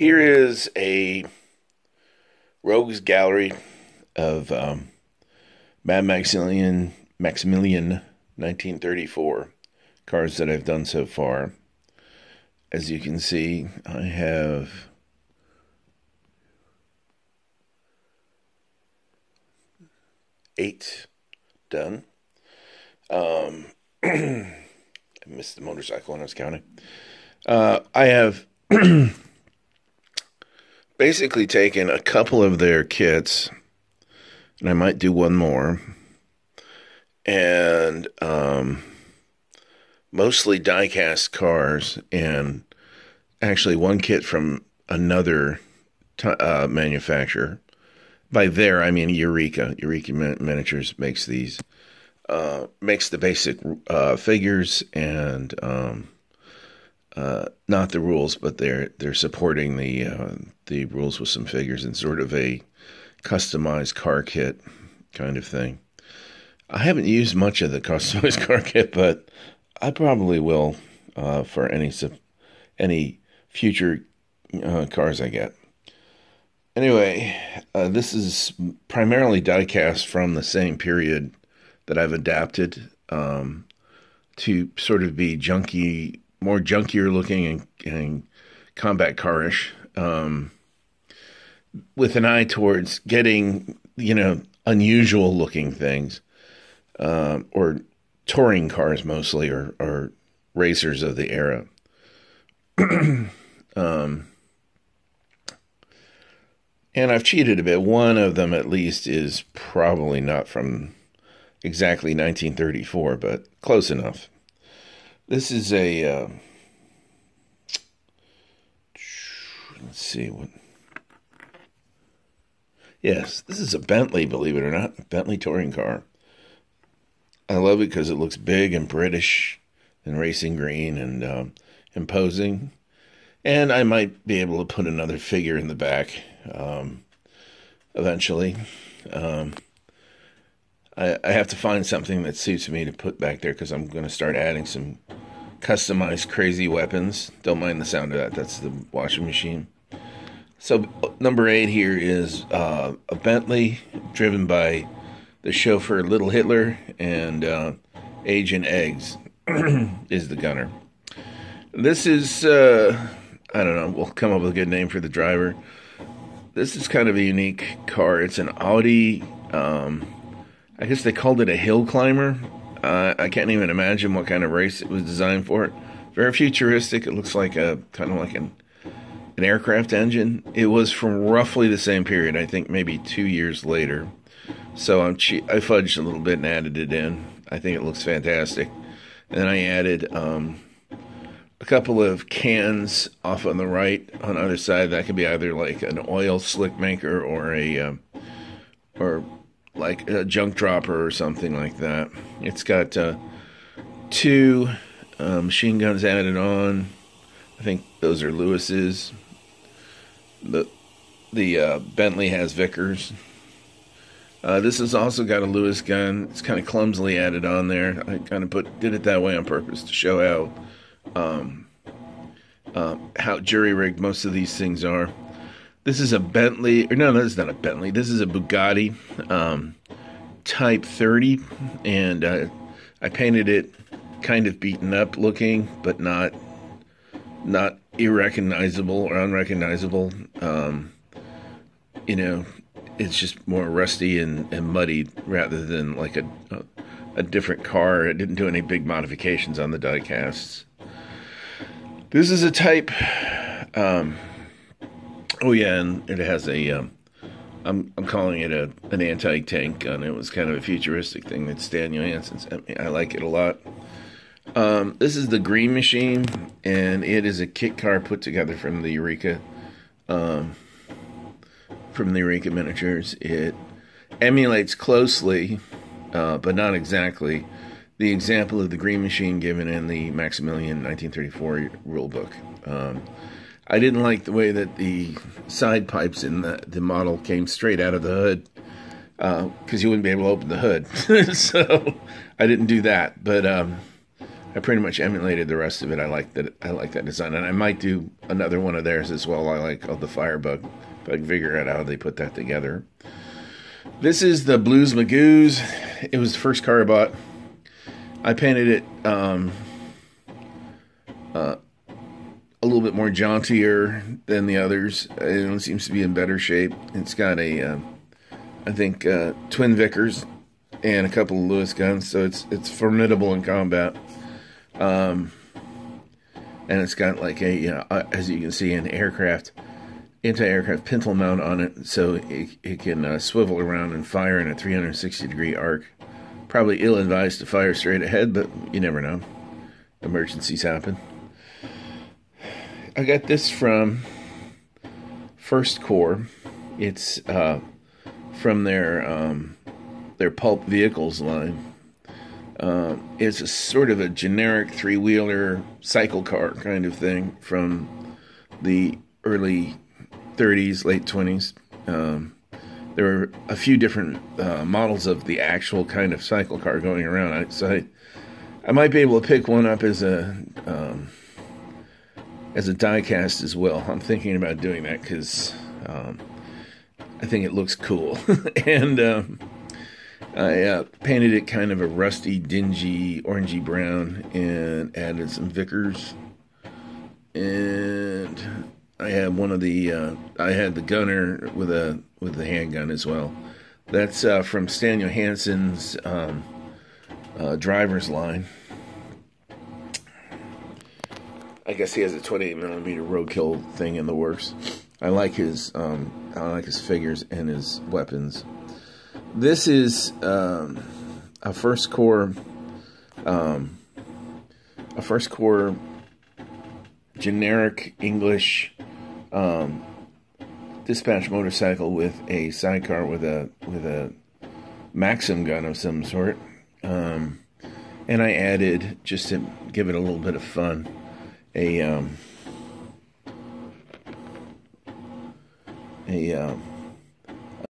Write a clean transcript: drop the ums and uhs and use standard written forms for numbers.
Here is a rogues gallery of Mad Maximillian 1934 cards that I've done so far. As you can see, I have 8 done. I missed the motorcycle when I was counting. I have basically taken a couple of their kits, and I might do one more, and mostly diecast cars, and actually one kit from another manufacturer. By there, I mean Eureka. Eureka Miniatures makes these, makes the basic figures and not the rules, but they're supporting the rules with some figures and sort of a customized car kit kind of thing. I haven't used much of the customized car kit, but I probably will for any future cars I get. Anyway, this is primarily diecast from the same period that I've adapted to sort of be junky, more junkier looking and combat carish, with an eye towards getting, unusual looking things, or touring cars mostly, or racers of the era. And I've cheated a bit. One of them, at least, is probably not from exactly 1934, but close enough. This is a, let's see what. Yes, this is a Bentley, believe it or not, a Bentley touring car. I love it because it looks big and British and racing green and imposing. And I might be able to put another figure in the back eventually. I have to find something that suits me to put back there because I'm going to start adding some customized crazy weapons. Don't mind the sound of that. That's the washing machine. So number 8 here is a Bentley driven by the chauffeur Little Hitler, and Agent Eggs is the gunner. This is, I don't know, we'll come up with a good name for the driver. This is kind of a unique car. It's an Audi, I guess they called it a hill climber. I can't even imagine what kind of race it was designed for. Very futuristic. It looks like a kind of like an aircraft engine. It was from roughly the same period, I think maybe 2 years later. So I fudged a little bit and added it in. I think it looks fantastic. And then I added a couple of cans off on the right on the other side. That could be either like an oil slick maker or like a junk dropper or something like that. It's got 2 machine guns added on. I think those are Lewis's. The Bentley has Vickers. This has also got a Lewis gun. It's kind of clumsily added on there. I kind of did it that way on purpose to show how jury-rigged most of these things are. This is a Bentley, or no, this is not a Bentley. This is a Bugatti Type 30, and I painted it kind of beaten up looking, but not irrecognizable or unrecognizable. It's just more rusty and muddy rather than like a different car. It didn't do any big modifications on the diecasts. This is a Type. Oh yeah, and it has a. I'm calling it an anti-tank gun. It was kind of a futuristic thing that Stan Johansson sent me. I like it a lot. This is the Green Machine, and it is a kit car put together from the Eureka. From the Eureka Miniatures. It emulates closely, but not exactly, the example of the Green Machine given in the Maximillian 1934 rulebook. I didn't like the way that the side pipes in the model came straight out of the hood, because you wouldn't be able to open the hood. So I didn't do that, but I pretty much emulated the rest of it. I like that design, and I might do another one of theirs as well. I like called the Firebug, if I can figure out how they put that together. This is the Blues Magoos. It was the first car I bought. I painted it a little bit more jauntier than the others. It seems to be in better shape. It's got a, I think, twin Vickers and a couple of Lewis guns, so it's formidable in combat. And it's got like a, as you can see, an anti-aircraft pintle mount on it, so it can swivel around and fire in a 360-degree arc. Probably ill-advised to fire straight ahead, but you never know. Emergencies happen. I got this from First Corps. It's from their pulp vehicles line. It's a sort of a generic three-wheeler cycle car kind of thing from the early 30s, late 20s. There were a few different models of the actual kind of cycle car going around. So I might be able to pick one up as a diecast as well. I'm thinking about doing that because I think it looks cool. And I painted it kind of a rusty, dingy, orangey brown and added some Vickers. And I had one of the I had the gunner with the handgun as well. That's from Stan Johansson's driver's line. I guess he has a 28mm roadkill thing in the works. I like his figures and his weapons. This is a First Corps generic English dispatch motorcycle with a sidecar with a Maxim gun of some sort. And I added, just to give it a little bit of fun, a